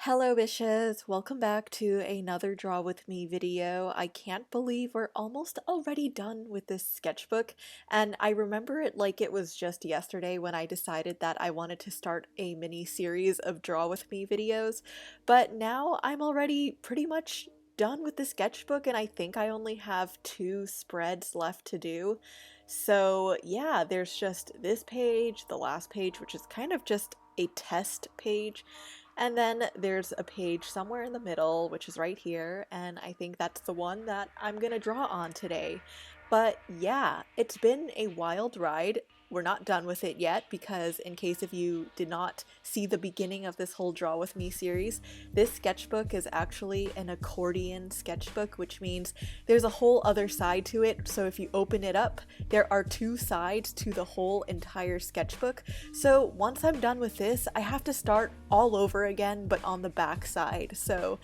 Hello Wishes, welcome back to another Draw With Me video. I can't believe we're almost already done with this sketchbook, and I remember it like it was just yesterday when I decided that I wanted to start a mini series of Draw With Me videos, but now I'm already pretty much done with the sketchbook and I think I only have two spreads left to do. So yeah, there's just this page, the last page, which is kind of just a test page, and then there's a page somewhere in the middle, which is right here, and I think that's the one that I'm gonna draw on today. But yeah, it's been a wild ride. We're not done with it yet because, in case if you did not see the beginning of this whole Draw With Me series, this sketchbook is actually an accordion sketchbook, which means there's a whole other side to it. So if you open it up, there are two sides to the whole entire sketchbook. So once I'm done with this, I have to start all over again, but on the back side. So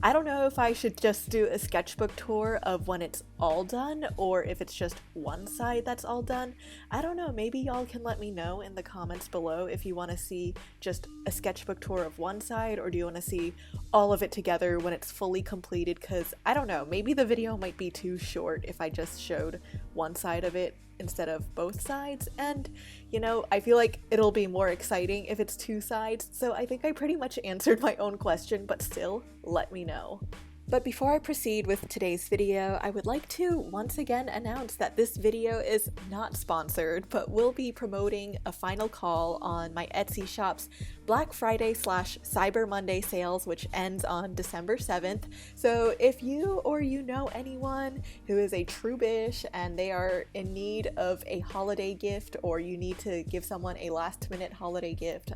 I don't know if I should just do a sketchbook tour of when it's all done or if it's just one side that's all done. I don't know, maybe y'all can let me know in the comments below if you want to see just a sketchbook tour of one side or do you want to see all of it together when it's fully completed, because I don't know, maybe the video might be too short if I just showed one side of it instead of both sides, and you know, I feel like it'll be more exciting if it's two sides, so I think I pretty much answered my own question, but still, let me know. But before I proceed with today's video, I would like to once again announce that this video is not sponsored, but will be promoting a final call on my Etsy shop's Black Friday / Cyber Monday sales, which ends on December 7th. So if you or you know anyone who is a true bish and they are in need of a holiday gift, or you need to give someone a last minute holiday gift,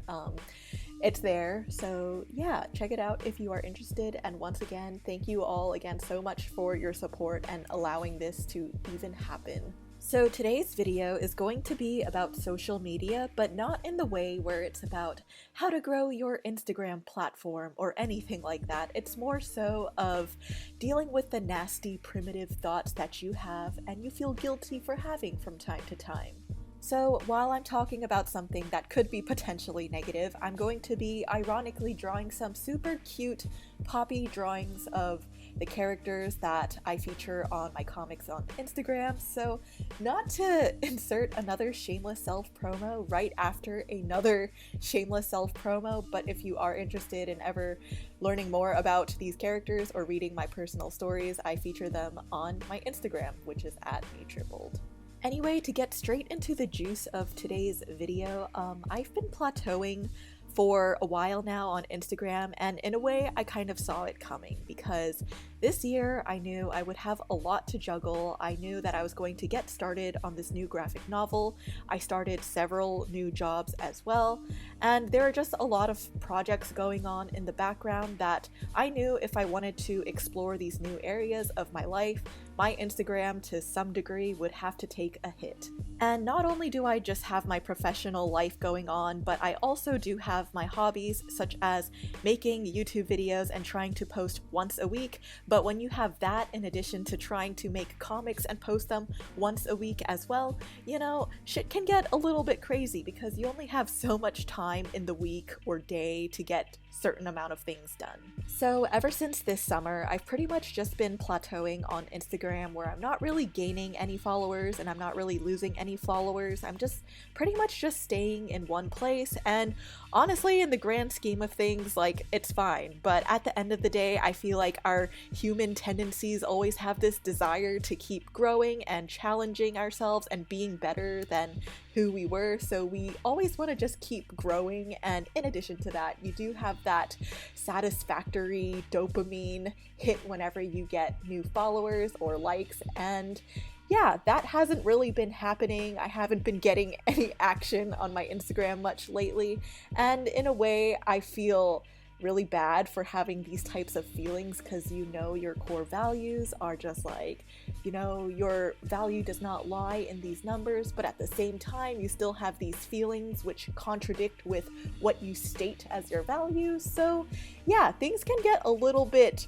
it's there. So yeah, check it out if you are interested. And once again, thank you all again so much for your support and allowing this to even happen. So today's video is going to be about social media, but not in the way where it's about how to grow your Instagram platform or anything like that. It's more so of dealing with the nasty, primitive thoughts that you have and you feel guilty for having from time to time. So while I'm talking about something that could be potentially negative, I'm going to be ironically drawing some super cute poppy drawings of the characters that I feature on my comics on Instagram. So not to insert another shameless self promo right after another shameless self promo, but if you are interested in ever learning more about these characters or reading my personal stories, I feature them on my Instagram, which is @metripled. Anyway, to get straight into the juice of today's video, I've been plateauing for a while now on Instagram, and in a way I kind of saw it coming because this year I knew I would have a lot to juggle. I knew that I was going to get started on this new graphic novel. I started several new jobs as well, and there are just a lot of projects going on in the background that I knew if I wanted to explore these new areas of my life, my Instagram to some degree would have to take a hit. And not only do I just have my professional life going on, but I also do have my hobbies such as making YouTube videos and trying to post once a week. But when you have that in addition to trying to make comics and post them once a week as well, you know, shit can get a little bit crazy because you only have so much time in the week or day to get certain amount of things done. So ever since this summer, I've pretty much just been plateauing on Instagram where I'm not really gaining any followers and I'm not really losing any followers. I'm just pretty much just staying in one place, and honestly, in the grand scheme of things, like, it's fine. But at the end of the day, I feel like our human tendencies always have this desire to keep growing and challenging ourselves and being better than who we were, so we always want to just keep growing. And in addition to that, you do have that satisfactory dopamine hit whenever you get new followers or likes, and yeah, that hasn't really been happening. I haven't been getting any action on my Instagram much lately, and in a way I feel really bad for having these types of feelings because you know your core values are just like, you know, your value does not lie in these numbers, but at the same time you still have these feelings which contradict with what you state as your values. So yeah, things can get a little bit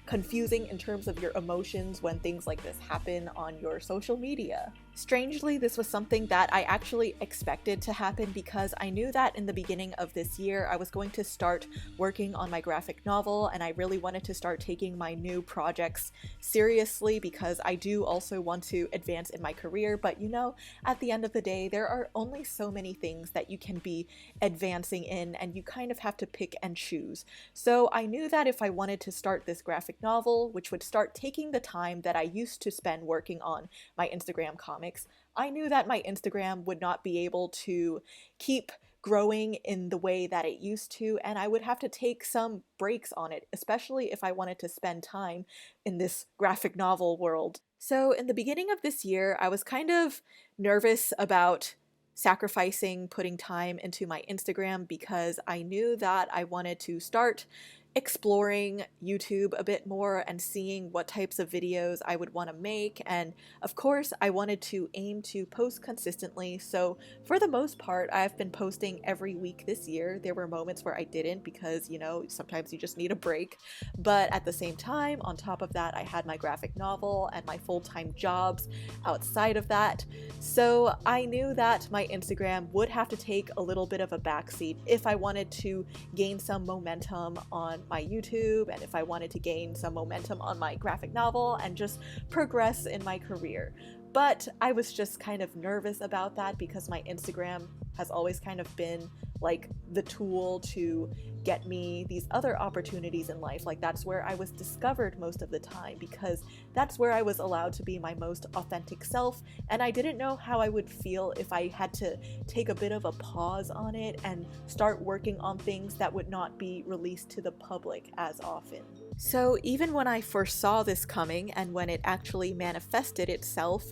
confusing in terms of your emotions when things like this happen on your social media. Strangely, this was something that I actually expected to happen because I knew that in the beginning of this year I was going to start working on my graphic novel, and I really wanted to start taking my new projects seriously because I do also want to advance in my career. But you know, at the end of the day, there are only so many things that you can be advancing in, and you kind of have to pick and choose. So I knew that if I wanted to start this graphic novel, which would start taking the time that I used to spend working on my Instagram comics, I knew that my Instagram would not be able to keep growing in the way that it used to, and I would have to take some breaks on it, especially if I wanted to spend time in this graphic novel world. So, in the beginning of this year, I was kind of nervous about sacrificing putting time into my Instagram because I knew that I wanted to start exploring YouTube a bit more and seeing what types of videos I would want to make. And of course, I wanted to aim to post consistently. So for the most part, I've been posting every week this year. There were moments where I didn't because, you know, sometimes you just need a break. But at the same time, on top of that, I had my graphic novel and my full-time jobs outside of that. So I knew that my Instagram would have to take a little bit of a backseat if I wanted to gain some momentum on my YouTube and if I wanted to gain some momentum on my graphic novel and just progress in my career. But I was just kind of nervous about that because my Instagram has always kind of been like the tool to get me these other opportunities in life. Like that's where I was discovered most of the time because that's where I was allowed to be my most authentic self, and I didn't know how I would feel if I had to take a bit of a pause on it and start working on things that would not be released to the public as often. So even when I foresaw this coming and when it actually manifested itself,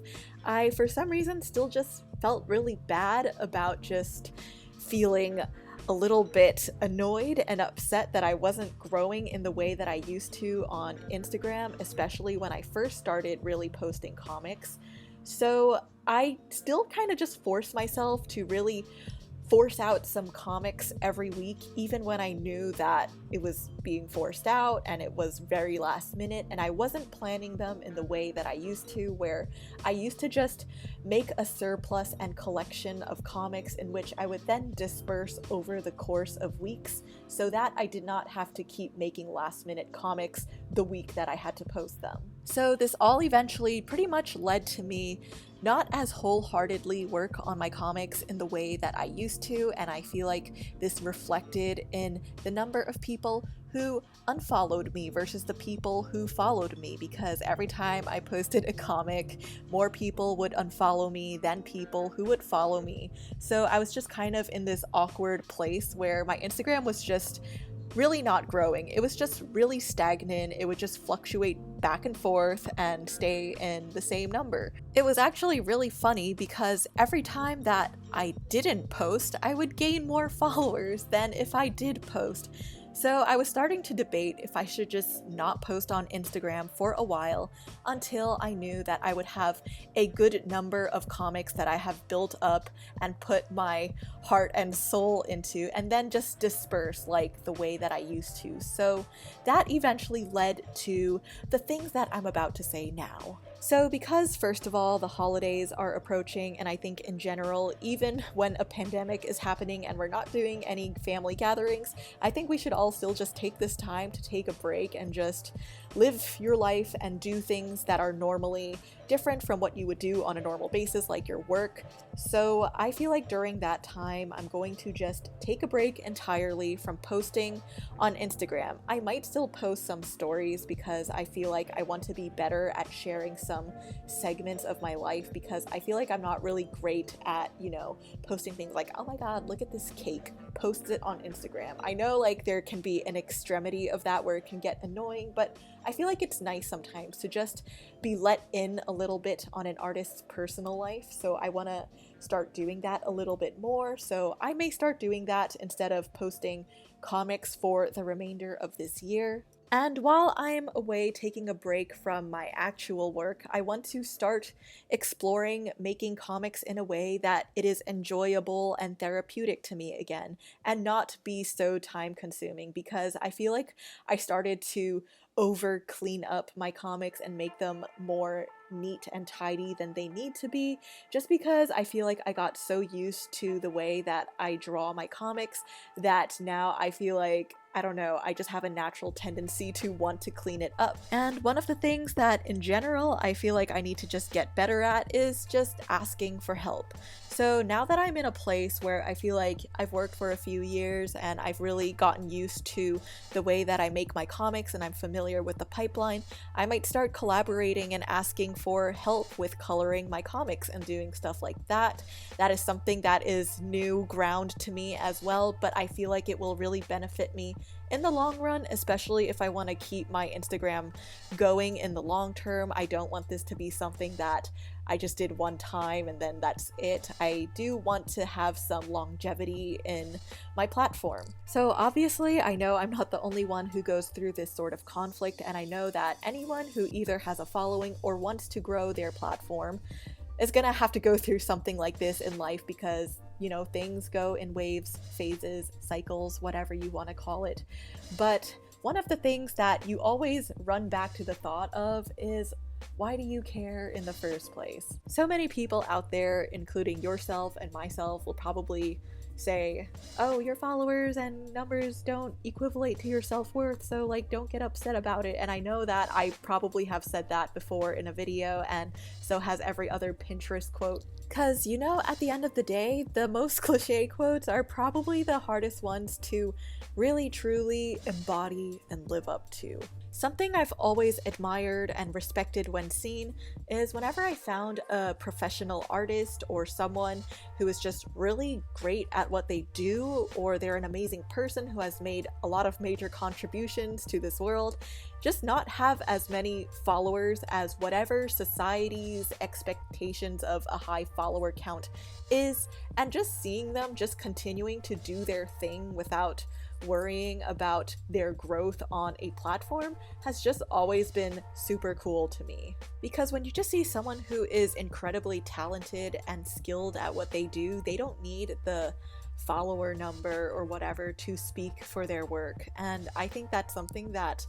I for some reason still just felt really bad about just feeling a little bit annoyed and upset that I wasn't growing in the way that I used to on Instagram, especially when I first started really posting comics. So I still kind of just forced myself to really force out some comics every week, even when I knew that it was being forced out and it was very last minute and I wasn't planning them in the way that I used to, where I used to just make a surplus and collection of comics in which I would then disperse over the course of weeks so that I did not have to keep making last minute comics the week that I had to post them. So this all eventually pretty much led to me not as wholeheartedly work on my comics in the way that I used to, and I feel like this reflected in the number of people who unfollowed me versus the people who followed me, because every time I posted a comic, more people would unfollow me than people who would follow me. So I was just kind of in this awkward place where my Instagram was just really not growing. It was just really stagnant. It would just fluctuate back and forth and stay in the same number. It was actually really funny because every time that I didn't post, I would gain more followers than if I did post. So I was starting to debate if I should just not post on Instagram for a while until I knew that I would have a good number of comics that I have built up and put my heart and soul into, and then just disperse like the way that I used to. So that eventually led to the things that I'm about to say now. So because first of all, the holidays are approaching, and I think in general, even when a pandemic is happening and we're not doing any family gatherings, I think we should all still just take this time to take a break and just live your life and do things that are normally different from what you would do on a normal basis, like your work. So I feel like during that time, I'm going to just take a break entirely from posting on Instagram. I might still post some stories because I feel like I want to be better at sharing some segments of my life, because I feel like I'm not really great at, posting things like, oh my god, look at this cake, post it on Instagram. I know like there can be an extremity of that where it can get annoying, but I feel like it's nice sometimes to just be let in a little bit on an artist's personal life. So I want to start doing that a little bit more. So I may start doing that instead of posting comics for the remainder of this year. And while I'm away taking a break from my actual work, I want to start exploring making comics in a way that it is enjoyable and therapeutic to me again, and not be so time consuming, because I feel like I started to over clean up my comics and make them more neat and tidy than they need to be, just because I feel like I got so used to the way that I draw my comics that now I feel like, I don't know, I just have a natural tendency to want to clean it up. And one of the things that in general I feel like I need to just get better at is just asking for help. So now that I'm in a place where I feel like I've worked for a few years and I've really gotten used to the way that I make my comics and I'm familiar with the pipeline, I might start collaborating and asking for help with coloring my comics and doing stuff like that. That is something that is new ground to me as well, but I feel like it will really benefit me in the long run, especially if I want to keep my Instagram going in the long term. I don't want this to be something that I just did one time and then that's it. I do want to have some longevity in my platform. So obviously I know I'm not the only one who goes through this sort of conflict, and I know that anyone who either has a following or wants to grow their platform is gonna have to go through something like this in life, because you know, things go in waves, phases, cycles, whatever you want to call it. But one of the things that you always run back to the thought of is, why do you care in the first place? So many people out there, including yourself and myself, will probably say, oh, your followers and numbers don't equivalate to your self-worth, so like don't get upset about it. And I know that I probably have said that before in a video, and so has every other Pinterest quote. Because, you know, at the end of the day, the most cliche quotes are probably the hardest ones to really truly embody and live up to. Something I've always admired and respected when seen is whenever I found a professional artist or someone who is just really great at what they do, or they're an amazing person who has made a lot of major contributions to this world, just not have as many followers as whatever society's expectations of a high follower count is, and just seeing them just continuing to do their thing without worrying about their growth on a platform has just always been super cool to me. Because when you just see someone who is incredibly talented and skilled at what they do, they don't need the follower number or whatever to speak for their work. And I think that's something that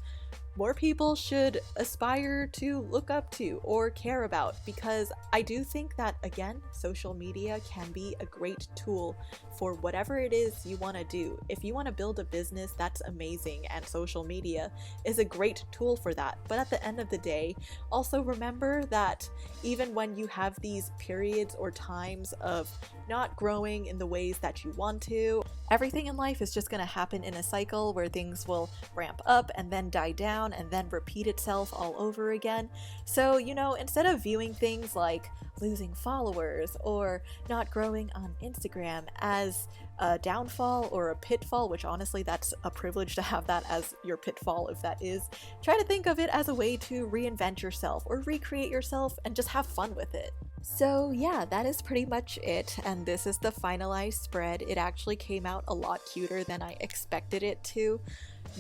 more people should aspire to look up to or care about, because I do think that, again, social media can be a great tool for whatever it is you want to do. If you want to build a business, that's amazing, and social media is a great tool for that. But at the end of the day, also remember that even when you have these periods or times of not growing in the ways that you want to, everything in life is just going to happen in a cycle where things will ramp up and then die down and then repeat itself all over again. So, you know, instead of viewing things like losing followers or not growing on Instagram as a downfall or a pitfall, which honestly that's a privilege to have that as your pitfall if that is, try to think of it as a way to reinvent yourself or recreate yourself and just have fun with it. So yeah, that is pretty much it, and this is the finalized spread. It actually came out a lot cuter than I expected it to.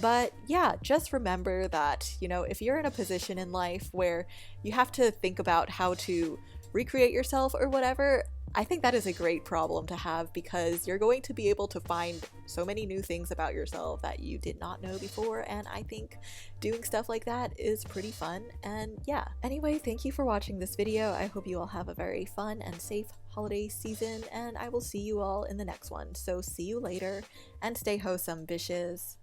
But yeah, just remember that, you know, if you're in a position in life where you have to think about how to recreate yourself or whatever, I think that is a great problem to have, because you're going to be able to find so many new things about yourself that you did not know before, and I think doing stuff like that is pretty fun. And yeah, anyway, thank you for watching this video. I hope you all have a very fun and safe holiday season, and I will see you all in the next one. So see you later, and stay wholesome, bitches.